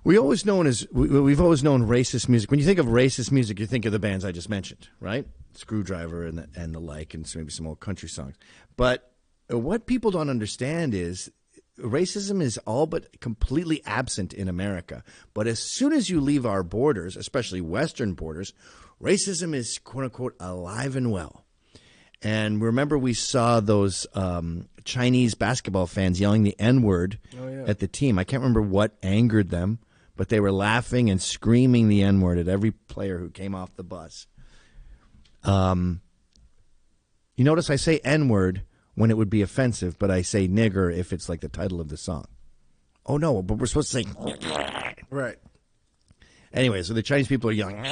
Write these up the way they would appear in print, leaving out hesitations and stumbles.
we've always known racist music. When you think of racist music, you think of the bands I just mentioned, right? Screwdriver and the like, and maybe some old country songs. But what people don't understand is racism is all but completely absent in America. But as soon as you leave our borders, especially Western borders, racism is, quote unquote, alive and well. And remember, we saw those Chinese basketball fans yelling the N-word at the team. I can't remember what angered them, but they were laughing and screaming the N-word at every player who came off the bus. You notice I say N-word when it would be offensive, but I say nigger if it's like the title of the song. Oh, no, but we're supposed to say... Right. Anyway, so the Chinese people are yelling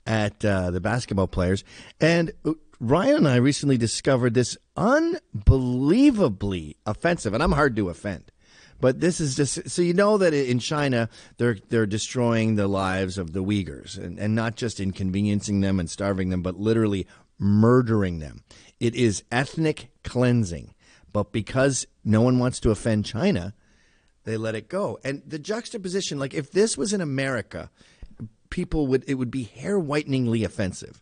at the basketball players. And Ryan and I recently discovered this unbelievably offensive, and I'm hard to offend. But this is just so you know that in China they're destroying the lives of the Uyghurs and not just inconveniencing them and starving them, but literally murdering them. It is ethnic cleansing. But because no one wants to offend China, they let it go. And the juxtaposition, like if this was in America, it would be hair whiteningly offensive.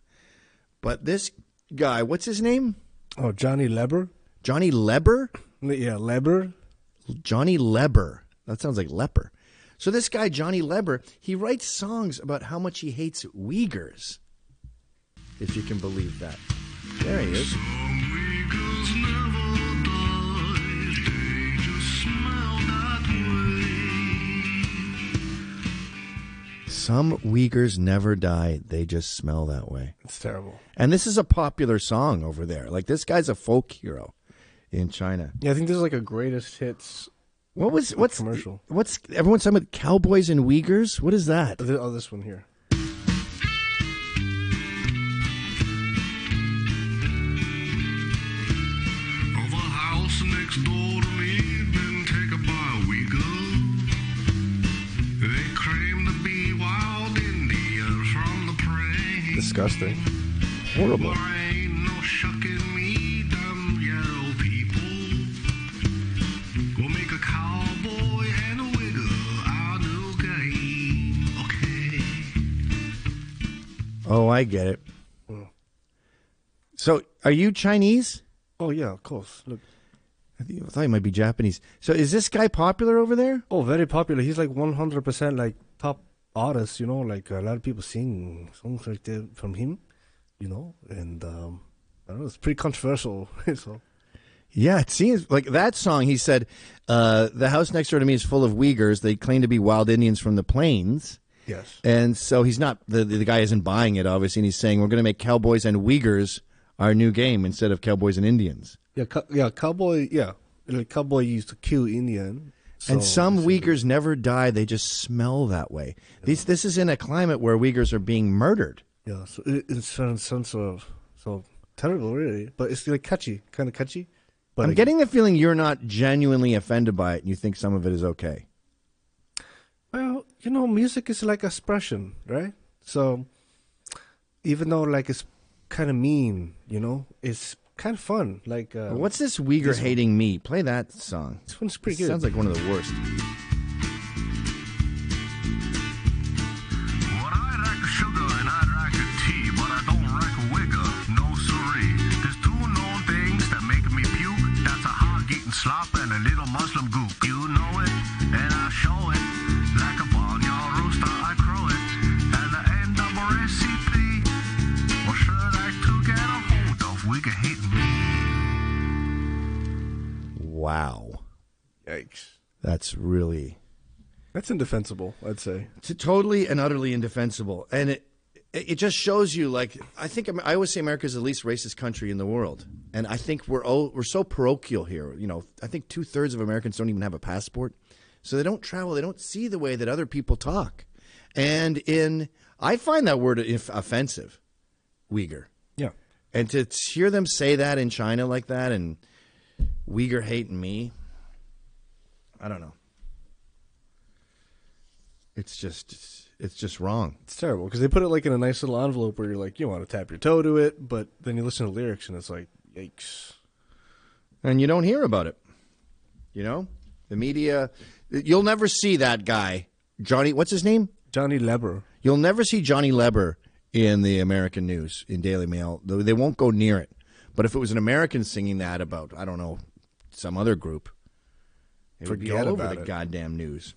But this guy, what's his name? Oh, Johnny Leber. Johnny Leber? Yeah, Leber. Johnny Leber. That sounds like leper. So this guy, Johnny Leber, he writes songs about how much he hates Uyghurs, if you can believe that. There he is. Some Uyghurs never die. They just smell that way. It's terrible. And this is a popular song over there. Like, this guy's a folk hero in China. Yeah, I think this is like a greatest hits. What's commercial? What's everyone's talking about? Cowboys and Uyghurs? What is that? Oh, this one here. Next door to me, been taken by a Uyghur. They claim to be wild Indians from the prairie. Disgusting. Horrible. There ain't no shucking me, them yellow people. We'll make a cowboy and a Uyghur our new game. Okay. Oh, I get it. So, are you Chinese? Oh, yeah, of course. Look. I thought he might be Japanese. So is this guy popular over there? Oh, very popular. He's like 100% like top artist, you know, like a lot of people sing songs like that from him, you know, and I don't know, it's pretty controversial. So. Yeah, it seems like that song. He said, the house next door to me is full of Uyghurs. They claim to be wild Indians from the plains. Yes. And so he's not, the guy isn't buying it, obviously, and he's saying we're going to make cowboys and Uyghurs our new game instead of cowboys and Indians. Yeah, cowboy. Yeah, like cowboy used to kill Indian. So and some Uyghurs never die; they just smell that way. Yeah. This is in a climate where Uyghurs are being murdered. Yeah, so it sounds so terrible, really. But it's like catchy, kind of catchy. But I'm getting the feeling you're not genuinely offended by it, and you think some of it is okay. Well, you know, music is like expression, right? So even though like it's kind of mean, you know, it's kind of fun. Like, what's this Uyghur hating me? Play that song. This one's pretty good. Sounds like one of the worst. Well, I like the sugar and I like the tea, but I don't like a Uyghur. No siree. There's two known things that make me puke. That's a hog-eating slop and a little Muslim gook. You know it, and I show it. Like a barnyard rooster, I crow it. And the NAACP will sure like to get a hold of Uyghur hating me. Wow. Yikes. That's indefensible, I'd say. It's totally and utterly indefensible. And it just shows you, like, I always say America is the least racist country in the world. And I think we're so parochial here. You know, I think 2/3 of Americans don't even have a passport. So they don't travel. They don't see the way that other people talk. And I find that word offensive, Uyghur. Yeah. And to hear them say that in China like that and Uyghur hating me, I don't know. It's just wrong. It's terrible because they put it like in a nice little envelope where you're like, you want to tap your toe to it, but then you listen to lyrics and it's like, yikes. And you don't hear about it. You know? The media, you'll never see that guy Johnny, what's his name? Johnny Leber. You'll never see Johnny Leber in the American news, in Daily Mail. They won't go near it. But if it was an American singing that about, I don't know, some other group, it would be Forget all over about the it. goddamn news.